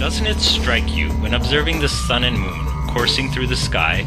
Doesn't it strike you, when observing the sun and moon coursing through the sky,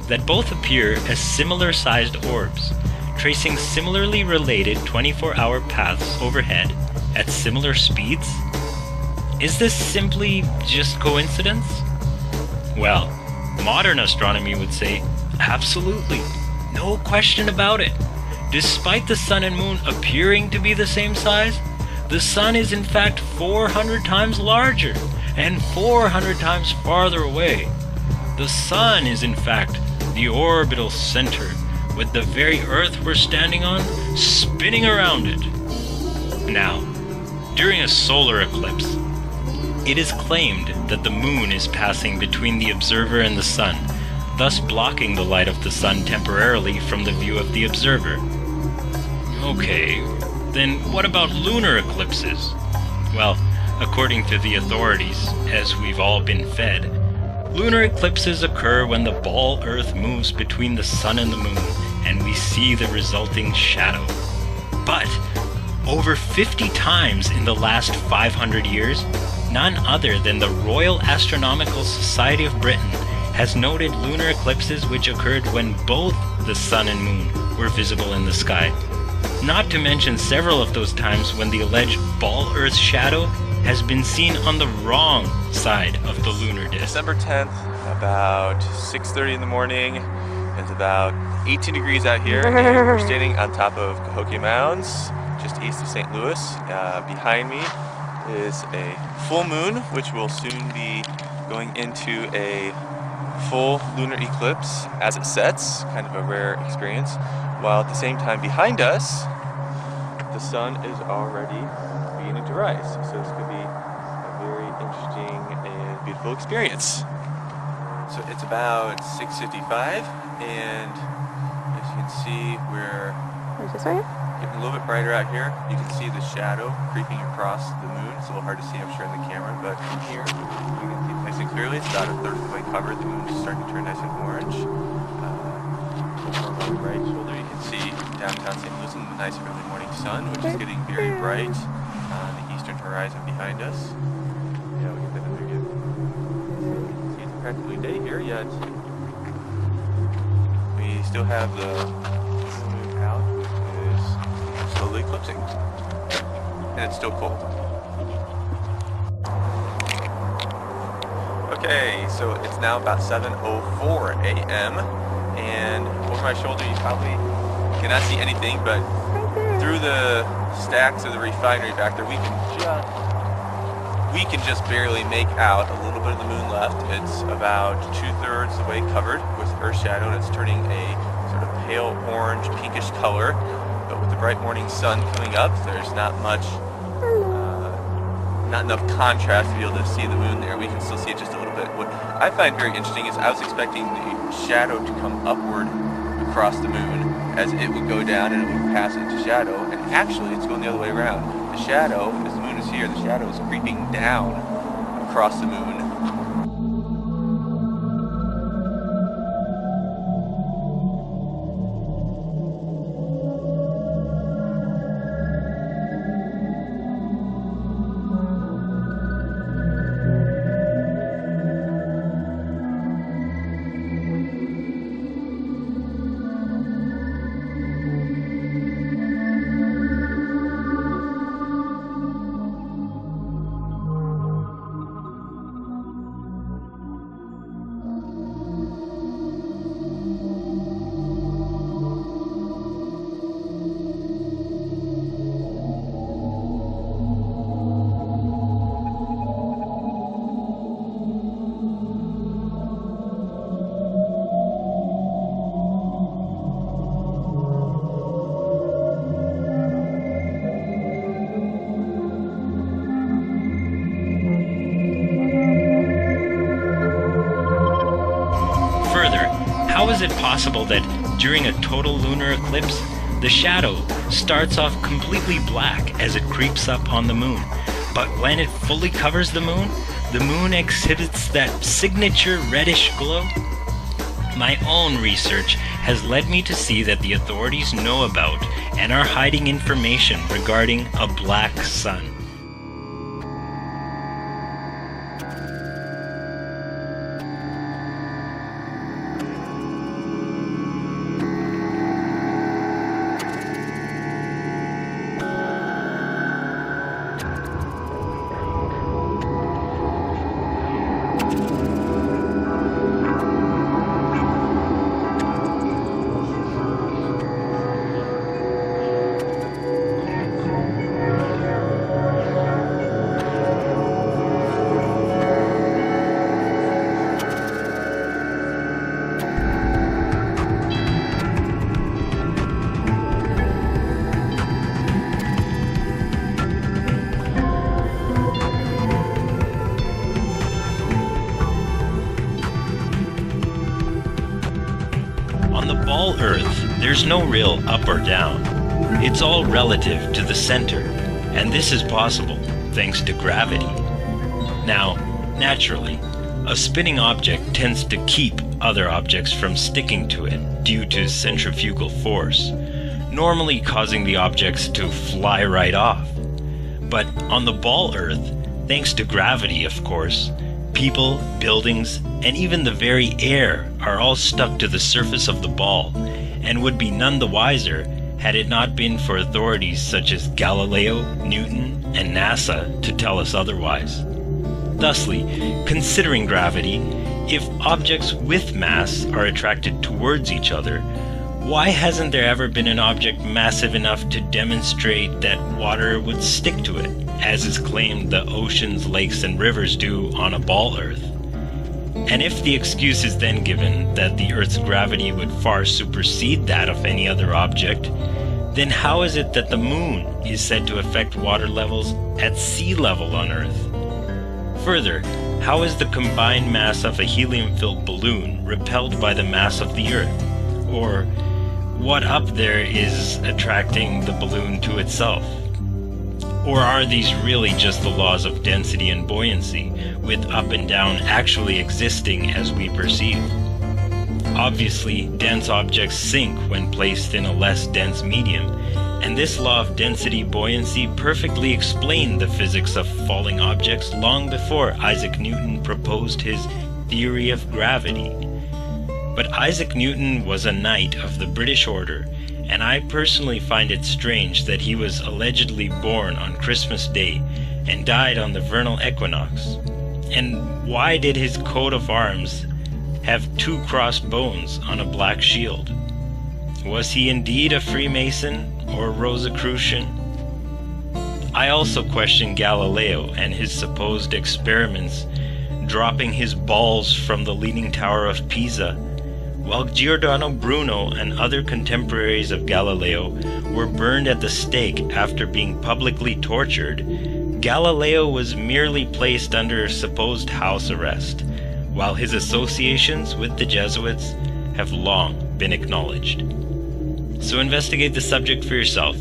that both appear as similar-sized orbs, tracing similarly related 24-hour paths overhead at similar speeds? Is this simply just coincidence? Well, modern astronomy would say, absolutely, no question about it. Despite the sun and moon appearing to be the same size, the sun is in fact 400 times larger and 400 times farther away. The sun is in fact the orbital center, with the very Earth we're standing on spinning around it. Now, during a solar eclipse, it is claimed that the moon is passing between the observer and the sun, thus blocking the light of the sun temporarily from the view of the observer. Okay, then what about lunar eclipses? Well, according to the authorities, as we've all been fed, lunar eclipses occur when the ball Earth moves between the sun and the moon, and we see the resulting shadow. But over 50 times in the last 500 years, none other than the Royal Astronomical Society of Britain has noted lunar eclipses which occurred when both the sun and moon were visible in the sky. Not to mention several of those times when the alleged ball Earth shadow has been seen on the wrong side of the lunar disk. December 10th, about 6:30 in the morning. It's about 18 degrees out here, and we're standing on top of Cahokia Mounds, just east of St. Louis. Behind me is a full moon, which will soon be going into a full lunar eclipse as it sets, kind of a rare experience, while at the same time behind us, the sun is already beginning to rise. So this could be a very interesting and beautiful experience. So it's about 6:55, and as you can see, we're getting a little bit brighter out here. You can see the shadow creeping across the moon. It's a little hard to see, I'm sure, in the camera, but from here, you can see nice and clearly. It's about a third of the way covered. The moon's starting to turn nice and orange. Over my right shoulder, you can see downtown St. Louis and the nice early morning sun, which is getting very bright on the eastern horizon behind us. Yeah, we can put the video. See, it's practically day here, yet we still have the moon out, which is slowly eclipsing, and it's still cold. Okay, so it's now about 7:04 a.m. and over my shoulder you probably cannot see anything, but through the stacks of the refinery back there, we can just barely make out a little bit of the moon left. It's about 2/3 the way covered with Earth shadow, and it's turning a sort of pale orange, pinkish color. But with the bright morning sun coming up, there's not enough contrast to be able to see the moon there. We can still see it just a little bit. What I find very interesting is I was expecting the shadow to come upward across the moon as it would go down and it would pass into shadow, and actually it's going the other way around. The shadow, as the moon is here, the shadow is creeping down across the moon. How is it possible that during a total lunar eclipse, the shadow starts off completely black as it creeps up on the moon, but when it fully covers the moon exhibits that signature reddish glow? My own research has led me to see that the authorities know about and are hiding information regarding a black sun. Ball Earth, there's no real up or down. It's all relative to the center, and this is possible thanks to gravity. Now, naturally, a spinning object tends to keep other objects from sticking to it due to centrifugal force, normally causing the objects to fly right off. But on the ball Earth, thanks to gravity, of course, people, buildings, and even the very air are all stuck to the surface of the ball, and would be none the wiser had it not been for authorities such as Galileo, Newton, and NASA to tell us otherwise. Thusly, considering gravity, if objects with mass are attracted towards each other, why hasn't there ever been an object massive enough to demonstrate that water would stick to it, as is claimed the oceans, lakes, and rivers do on a ball Earth? And if the excuse is then given that the Earth's gravity would far supersede that of any other object, then how is it that the moon is said to affect water levels at sea level on Earth? Further, how is the combined mass of a helium-filled balloon repelled by the mass of the Earth? Or, what up there is attracting the balloon to itself? Or are these really just the laws of density and buoyancy, with up and down actually existing as we perceive? Obviously, dense objects sink when placed in a less dense medium, and this law of density-buoyancy perfectly explained the physics of falling objects long before Isaac Newton proposed his theory of gravity. But Isaac Newton was a knight of the British Order, and I personally find it strange that he was allegedly born on Christmas Day and died on the vernal equinox. And why did his coat of arms have 2 crossed bones on a black shield? Was he indeed a Freemason or Rosicrucian? I also question Galileo and his supposed experiments dropping his balls from the Leaning Tower of Pisa. While Giordano Bruno and other contemporaries of Galileo were burned at the stake after being publicly tortured, Galileo was merely placed under supposed house arrest, while his associations with the Jesuits have long been acknowledged. So investigate the subject for yourself.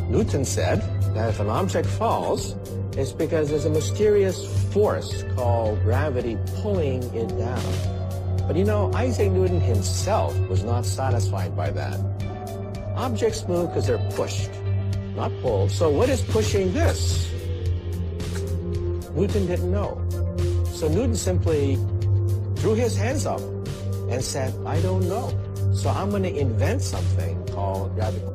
Newton said that if an object falls, it's because there's a mysterious force called gravity pulling it down. But you know, Isaac Newton himself was not satisfied by that. Objects move because they're pushed, not pulled. So what is pushing this? Newton didn't know. So Newton simply threw his hands up and said, I don't know. So I'm going to invent something called gravity.